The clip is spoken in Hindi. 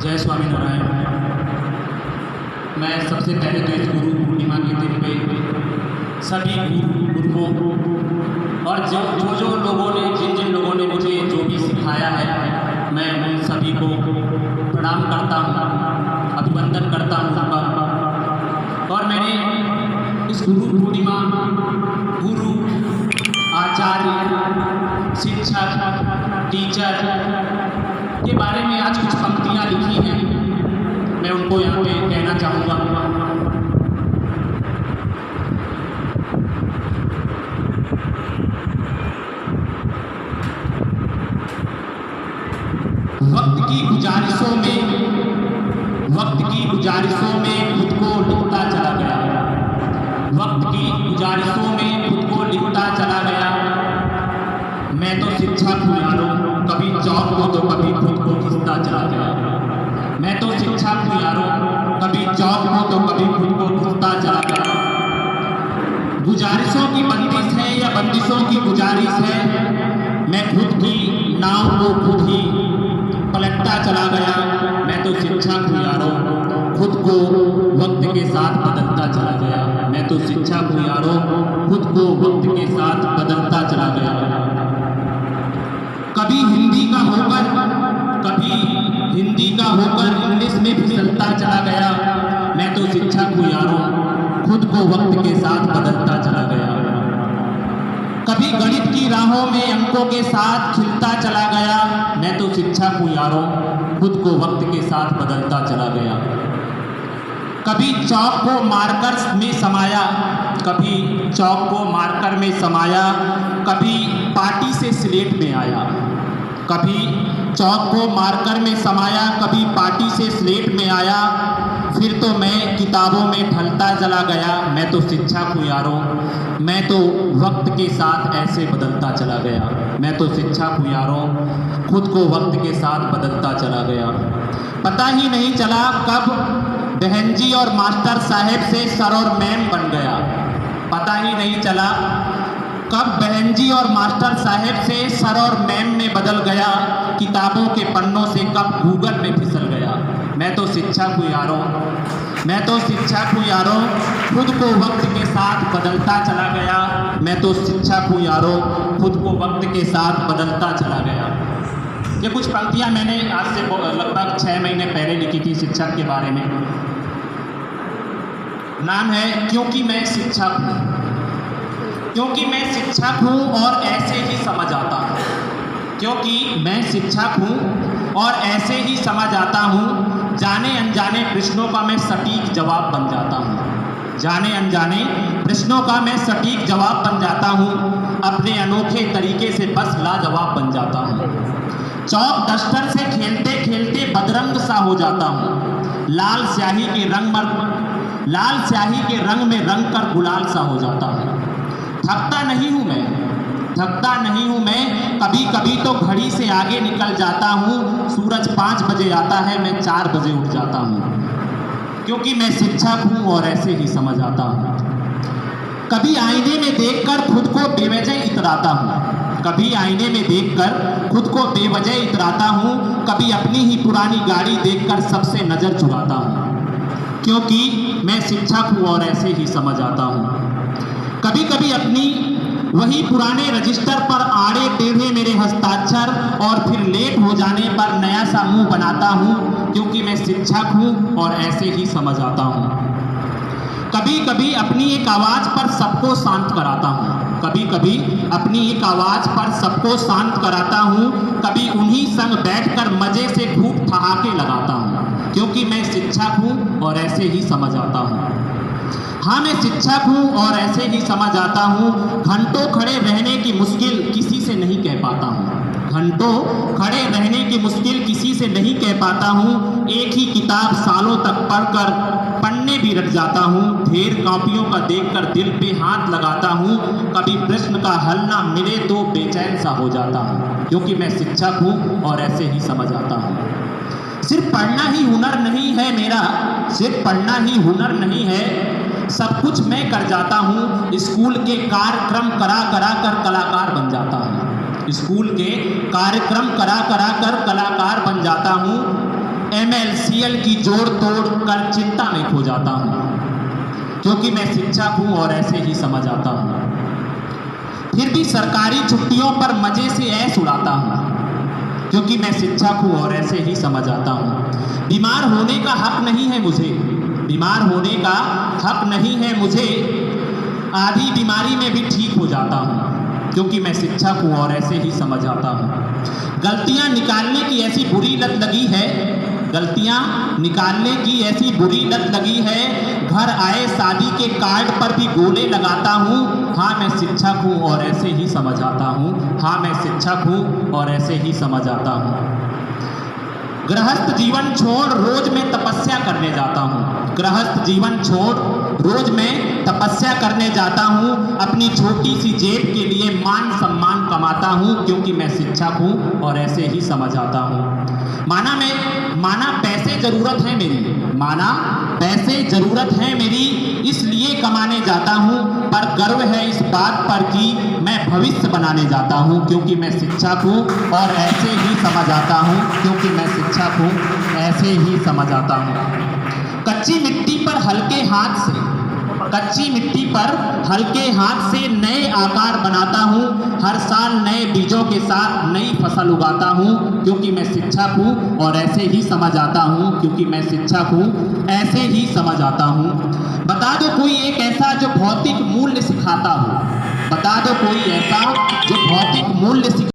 जय स्वामीनारायण। मैं सबसे पहले तो इस गुरु पूर्णिमा के दिन पे सभी गुरुओं और जो लोगों ने जिन लोगों ने मुझे जो भी सिखाया है, मैं उन सभी को प्रणाम करता हूँ, अभिवंदन करता हूँ उनका। और मैंने इस गुरु पूर्णिमा, गुरु, आचार्य, शिक्षक, टीचर के बारे में आज कुछ पंक्तियाँ लिखी हैं, मैं उनको यहाँ पे कहना चाहूँगा। वक्त की गुजारिशों में खुद को लिखता चला गया। वक्त की गुजारिशों में खुद को लिखता चला गया। मैं तो शिक्षक हूँ यारों, कभी चौक को तो कभी खुद को खिंचता चला गया। मैं तो शिक्षक हूँ यारों, कभी चौक को तो कभी खुद को खिंचता चला गया। गुजारिशों की बंदिश है या बंदिशों की गुजारिश है, मैं खुद की नाव को खुद ही पलटता चला गया। मैं तो शिक्षक हूँ यारों, खुद को वक्त के साथ बदलता चला गया। मैं तो शिक्षक हूँ यारों, खुद को वक्त के साथ बदलता चला गया। कभी हिंदी का होकर इंग्लिश में फिसलता चला गया। मैं तो शिक्षक हूँ यारों, खुद को वक्त के साथ बदलता चला गया। कभी गणित की राहों में अंकों के साथ खिलता चला गया। मैं तो शिक्षक हूँ यारों, खुद को वक्त के साथ बदलता चला गया। कभी चौक को मार्कर में समाया, कभी पार्टी से स्लेट में आया। कभी चौक को मार्कर में समाया, कभी पार्टी से स्लेट में आया। फिर तो मैं किताबों में ढलता चला गया। मैं तो शिक्षक हूँ यारों, मैं तो वक्त के साथ ऐसे बदलता चला गया। मैं तो शिक्षक हूँ यारों, खुद को वक्त के साथ बदलता चला गया। पता ही नहीं चला कब बहन जी और मास्टर साहेब से सर और मैम बन गया। पता ही नहीं चला कब बहन जी और मास्टर साहेब से सर और मैम में बदल गया। किताबों के पन्नों से कब गूगल में फिसल गया। मैं तो शिक्षक हूँ यारों, खुद को वक्त के साथ बदलता चला गया। मैं तो शिक्षक हूँ यारों, खुद को वक्त के साथ बदलता चला गया। ये कुछ पंक्तियाँ मैंने आज से लगभग 6 महीने पहले लिखी थी शिक्षक के बारे में। नाम है क्योंकि मैं शिक्षक हूँ और ऐसे ही समझ आता हूँ। क्योंकि मैं शिक्षक हूँ और ऐसे ही समझ आता हूँ। जाने अनजाने प्रश्नों का मैं सटीक जवाब बन जाता हूँ। जाने अनजाने प्रश्नों का मैं सटीक जवाब बन जाता हूँ। अपने अनोखे तरीके से बस लाजवाब बन जाता हूँ। चौक डस्टर से खेलते खेलते बदरंग सा हो जाता हूँ। लाल स्याही के रंग में रंग कर गुलाल सा हो जाता हूँ। थकता नहीं हूँ मैं, कभी कभी तो घड़ी से आगे निकल जाता हूँ। सूरज 5 बजे आता है, मैं 4 बजे उठ जाता हूँ। क्योंकि मैं शिक्षक हूँ और ऐसे ही समझ आता हूँ। कभी आईने में देखकर खुद को बेवजह इतराता हूँ। कभी अपनी ही पुरानी गाड़ी देखकर सबसे नज़र चुराता हूँ। क्योंकि मैं शिक्षक हूँ और ऐसे ही समझ आता हूँ। कभी कभी अपनी वही पुराने रजिस्टर पर आड़े टेढ़े मेरे हस्ताक्षर और फिर लेट हो जाने पर नया सा मुंह बनाता हूँ। क्योंकि मैं शिक्षक हूँ और ऐसे ही समझ आता हूँ। कभी कभी अपनी एक आवाज़ पर सबको शांत कराता हूँ। कभी उन्हीं संग बैठकर मज़े से खूब ठहाके लगाता हूँ। क्योंकि मैं शिक्षक हूँ और ऐसे ही समझ आता हूँ। हाँ, मैं शिक्षक हूँ और ऐसे ही समझ आता हूँ। घंटों खड़े रहने की मुश्किल किसी से नहीं कह पाता हूँ। एक ही किताब सालों तक पढ़कर पढ़ने भी रट जाता हूँ। ढेर कॉपियों का देखकर दिल पे हाथ लगाता हूँ। कभी प्रश्न का हल ना मिले तो बेचैन सा हो जाता हूँ। क्योंकि मैं शिक्षक हूँ और ऐसे ही समझ आता हूँ। सिर्फ पढ़ना ही हुनर नहीं है, सब कुछ मैं कर जाता हूँ। स्कूल के कार्यक्रम करा कर कलाकार बन जाता हूँ। एमएलसी सीरियल की जोड़ तोड़ कर चिंता में खो जाता हूँ, क्योंकि मैं शिक्षक हूँ और ऐसे ही समझ आता हूँ। फिर भी सरकारी छुट्टियों पर मजे से ऐश उड़ाता हूँ, क्योंकि मैं शिक्षक हूँ और ऐसे ही समझ आता हूँ। बीमार होने का हक नहीं है मुझे, बीमार होने का हक नहीं है मुझे। आधी बीमारी में भी ठीक हो जाता हूँ, क्योंकि मैं शिक्षक हूँ और ऐसे ही समझ आता हूँ। गलतियाँ निकालने की ऐसी बुरी लत लगी है, गलतियाँ निकालने की ऐसी बुरी लत लगी है। घर आए शादी के कार्ड पर भी गोले लगाता हूँ। हाँ मैं शिक्षक हूँ और ऐसे ही समझ आता हूँ। हाँ मैं शिक्षक हूँ और ऐसे ही समझ आता हूँ। गृहस्थ जीवन छोड़ रोज मैं तपस्या करने जाता हूँ, गृहस्थ जीवन छोड़ रोज मैं तपस्या करने जाता हूँ। अपनी छोटी सी जेब के लिए मान सम्मान कमाता हूँ, क्योंकि मैं शिक्षक हूँ और ऐसे ही समझ आता हूँ। माना पैसे ज़रूरत है मेरी, माना पैसे ज़रूरत है मेरी, इसलिए कमाने जाता हूँ। पर गर्व है इस बात पर कि मैं भविष्य बनाने जाता हूँ, क्योंकि मैं शिक्षक हूँ और ऐसे ही समझ आता हूँ, क्योंकि मैं शिक्षक हूँ ऐसे ही समझ आता हूँ। कच्ची मिट्टी पर हल्के हाथ से, कच्ची मिट्टी पर हल्के हाथ से नए आकार बनाता हूँ। हर साल नए बीजों के साथ नई फसल उगाता हूँ, क्योंकि मैं शिक्षक हूँ और ऐसे ही समझ आता हूँ, क्योंकि मैं शिक्षक हूँ ऐसे ही समझ आता हूँ। बता दो कोई एक ऐसा जो भौतिक मूल्य सिखाता हो, बता दो कोई ऐसा जो भौतिक मूल्य